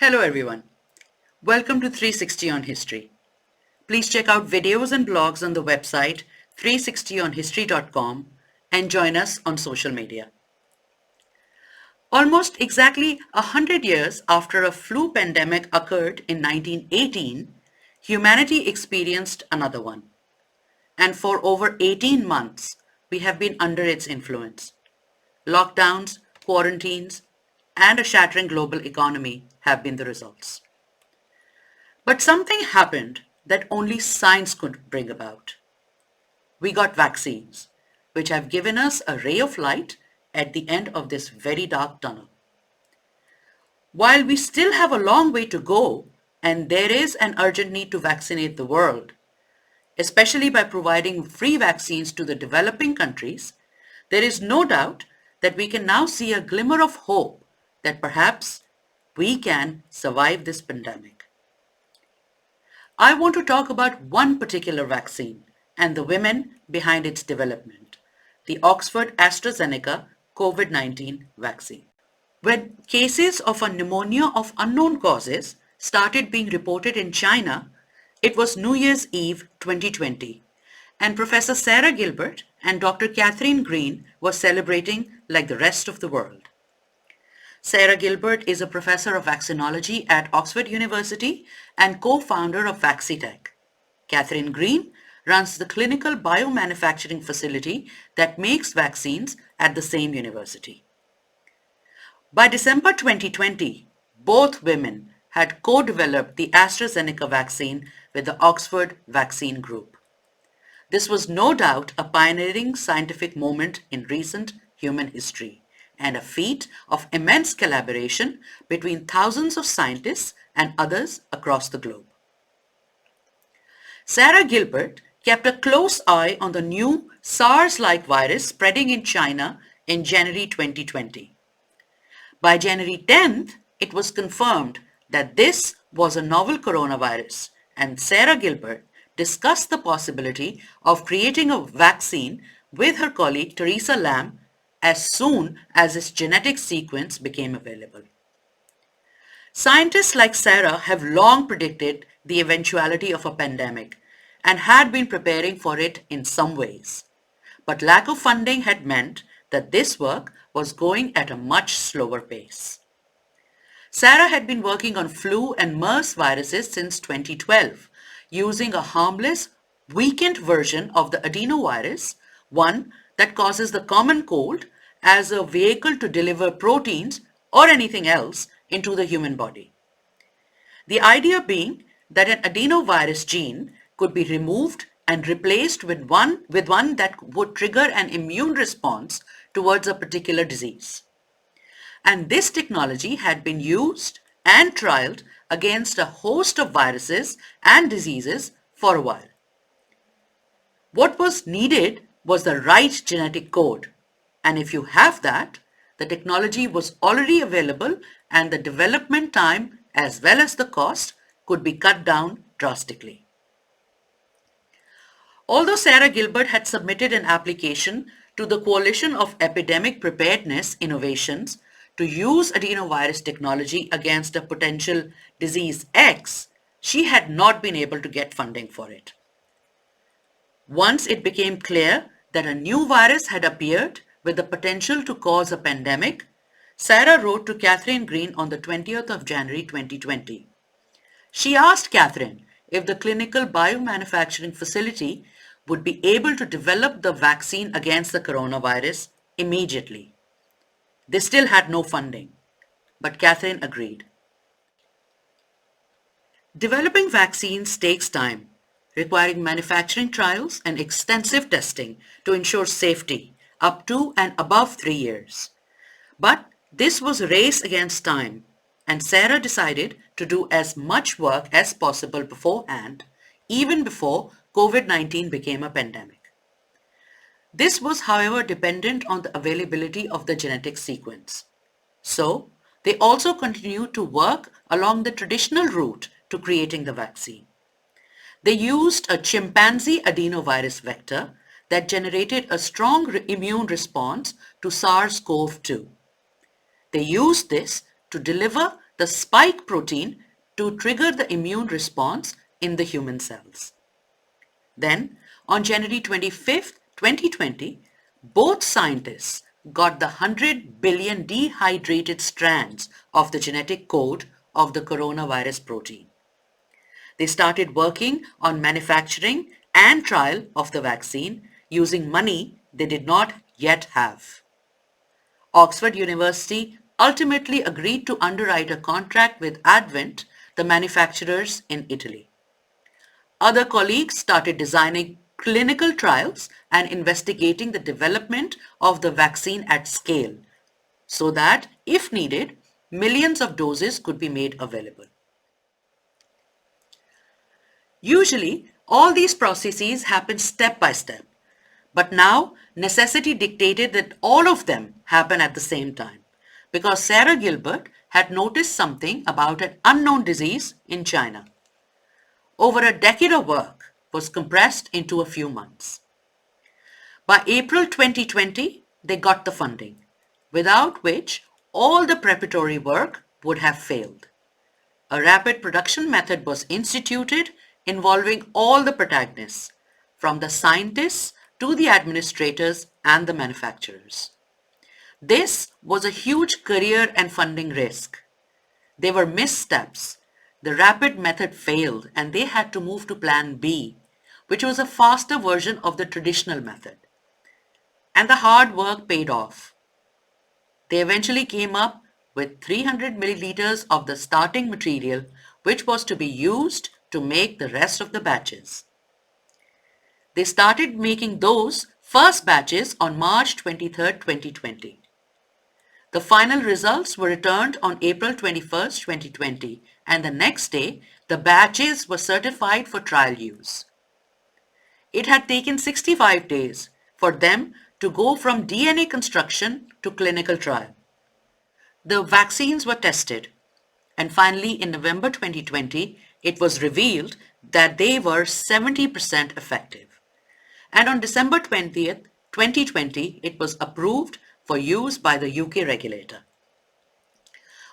Hello everyone. Welcome to 360 on History. Please check out videos and blogs on the website 360onhistory.com and join us on social media. Almost exactly 100 years after a flu pandemic occurred in 1918, humanity experienced another one. And for over 18 months, we have been under its influence. Lockdowns, quarantines, and a shattering global economy have been the results. But something happened that only science could bring about. We got vaccines, which have given us a ray of light at the end of this very dark tunnel. While we still have a long way to go, and there is an urgent need to vaccinate the world, especially by providing free vaccines to the developing countries, there is no doubt that we can now see a glimmer of hope that perhaps we can survive this pandemic. I want to talk about one particular vaccine and the women behind its development, the Oxford AstraZeneca COVID-19 vaccine. When cases of a pneumonia of unknown causes started being reported in China, it was New Year's Eve 2020, and Professor Sarah Gilbert and Dr. Catherine Green were celebrating like the rest of the world. Sarah Gilbert is a professor of vaccinology at Oxford University and co-founder of VaxiTech. Catherine Green runs the clinical biomanufacturing facility that makes vaccines at the same university. By December 2020, both women had co-developed the AstraZeneca vaccine with the Oxford Vaccine Group. This was no doubt a pioneering scientific moment in recent human history, and a feat of immense collaboration between thousands of scientists and others across the globe. Sarah Gilbert kept a close eye on the new SARS-like virus spreading in China in January 2020. By January 10th, it was confirmed that this was a novel coronavirus, and Sarah Gilbert discussed the possibility of creating a vaccine with her colleague Teresa Lam as soon as its genetic sequence became available. Scientists like Sarah have long predicted the eventuality of a pandemic and had been preparing for it in some ways. But lack of funding had meant that this work was going at a much slower pace. Sarah had been working on flu and MERS viruses since 2012, using a harmless, weakened version of the adenovirus, one that causes the common cold, as a vehicle to deliver proteins or anything else into the human body. The idea being that an adenovirus gene could be removed and replaced with one that would trigger an immune response towards a particular disease. And this technology had been used and trialed against a host of viruses and diseases for a while. What was needed was the right genetic code. And if you have that, the technology was already available and the development time as well as the cost could be cut down drastically. Although Sarah Gilbert had submitted an application to the Coalition of Epidemic Preparedness Innovations to use adenovirus technology against a potential disease X, she had not been able to get funding for it. Once it became clear that a new virus had appeared with the potential to cause a pandemic, Sarah wrote to Catherine Green on the 20th of January 2020. She asked Catherine if the clinical biomanufacturing facility would be able to develop the vaccine against the coronavirus immediately. They still had no funding, but Catherine agreed. Developing vaccines takes time, requiring manufacturing trials and extensive testing to ensure safety up to and above 3 years. But this was a race against time, and Sarah decided to do as much work as possible beforehand, even before COVID-19 became a pandemic. This was, however, dependent on the availability of the genetic sequence. So, they also continued to work along the traditional route to creating the vaccine. They used a chimpanzee adenovirus vector that generated a strong immune response to SARS-CoV-2. They used this to deliver the spike protein to trigger the immune response in the human cells. Then, on January 25th, 2020, both scientists got the 100 billion dehydrated strands of the genetic code of the coronavirus protein. They started working on manufacturing and trial of the vaccine using money they did not yet have. Oxford University ultimately agreed to underwrite a contract with Advent, the manufacturers in Italy. Other colleagues started designing clinical trials and investigating the development of the vaccine at scale so that, if needed, millions of doses could be made available. Usually, all these processes happen step by step, but now necessity dictated that all of them happen at the same time because Sarah Gilbert had noticed something about an unknown disease in China. Over a decade of work was compressed into a few months. By April 2020, they got the funding, without which all the preparatory work would have failed. A rapid production method was instituted involving all the protagonists, from the scientists to the administrators and the manufacturers. This was a huge career and funding risk. There were missteps. The rapid method failed and they had to move to plan B, which was a faster version of the traditional method. And the hard work paid off. They eventually came up with 300 milliliters of the starting material, which was to be used to make the rest of the batches. They started making those first batches on March 23rd, 2020. The final results were returned on April 21st, 2020, and the next day, the batches were certified for trial use. It had taken 65 days for them to go from DNA construction to clinical trial. The vaccines were tested, and finally in November 2020, it was revealed that they were 70% effective. And on December 20th, 2020, it was approved for use by the UK regulator.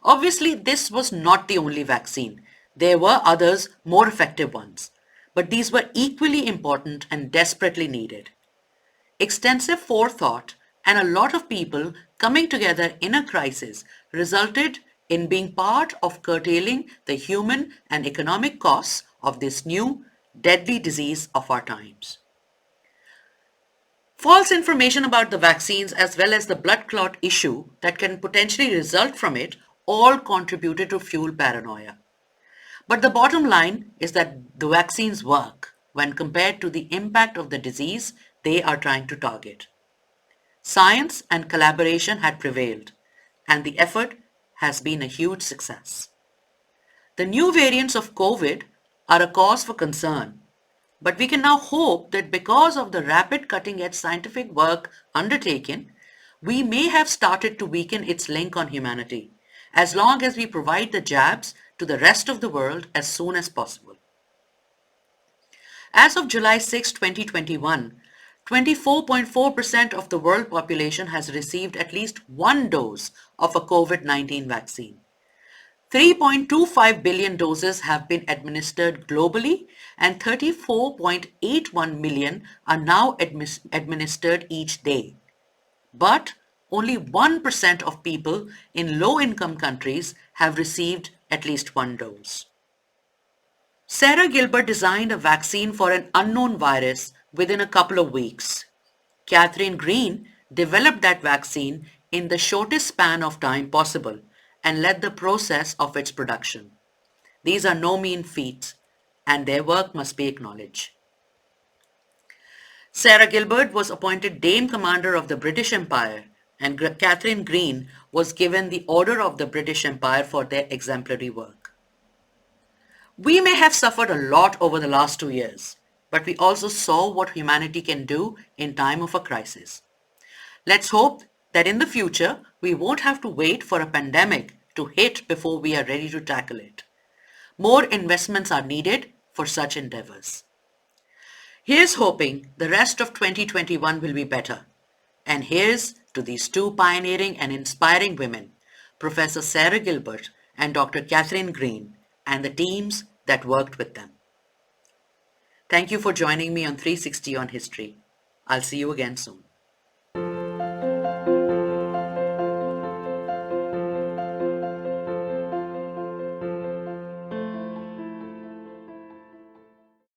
Obviously, this was not the only vaccine. There were others, more effective ones, but these were equally important and desperately needed. Extensive forethought and a lot of people coming together in a crisis resulted in being part of curtailing the human and economic costs of this new, deadly disease of our times. False information about the vaccines as well as the blood clot issue that can potentially result from it all contributed to fuel paranoia. But the bottom line is that the vaccines work when compared to the impact of the disease they are trying to target. Science and collaboration had prevailed, and the effort has been a huge success. The new variants of COVID are a cause for concern, but we can now hope that because of the rapid cutting-edge scientific work undertaken, we may have started to weaken its link on humanity, as long as we provide the jabs to the rest of the world as soon as possible. As of July 6, 2021, 24.4% of the world population has received at least one dose of a COVID-19 vaccine. 3.25 billion doses have been administered globally and 34.81 million are now administered each day. But only 1% of people in low-income countries have received at least one dose. Sarah Gilbert designed a vaccine for an unknown virus within a couple of weeks. Catherine Green developed that vaccine in the shortest span of time possible and led the process of its production. These are no mean feats, and their work must be acknowledged. Sarah Gilbert was appointed Dame Commander of the British Empire, and Catherine Green was given the Order of the British Empire for their exemplary work. We may have suffered a lot over the last 2 years, but we also saw what humanity can do in time of a crisis. Let's hope that in the future, we won't have to wait for a pandemic to hit before we are ready to tackle it. More investments are needed for such endeavors. Here's hoping the rest of 2021 will be better. And here's to these two pioneering and inspiring women, Professor Sarah Gilbert and Dr. Catherine Green and the teams that worked with them. Thank you for joining me on 360 on History. I'll see you again soon.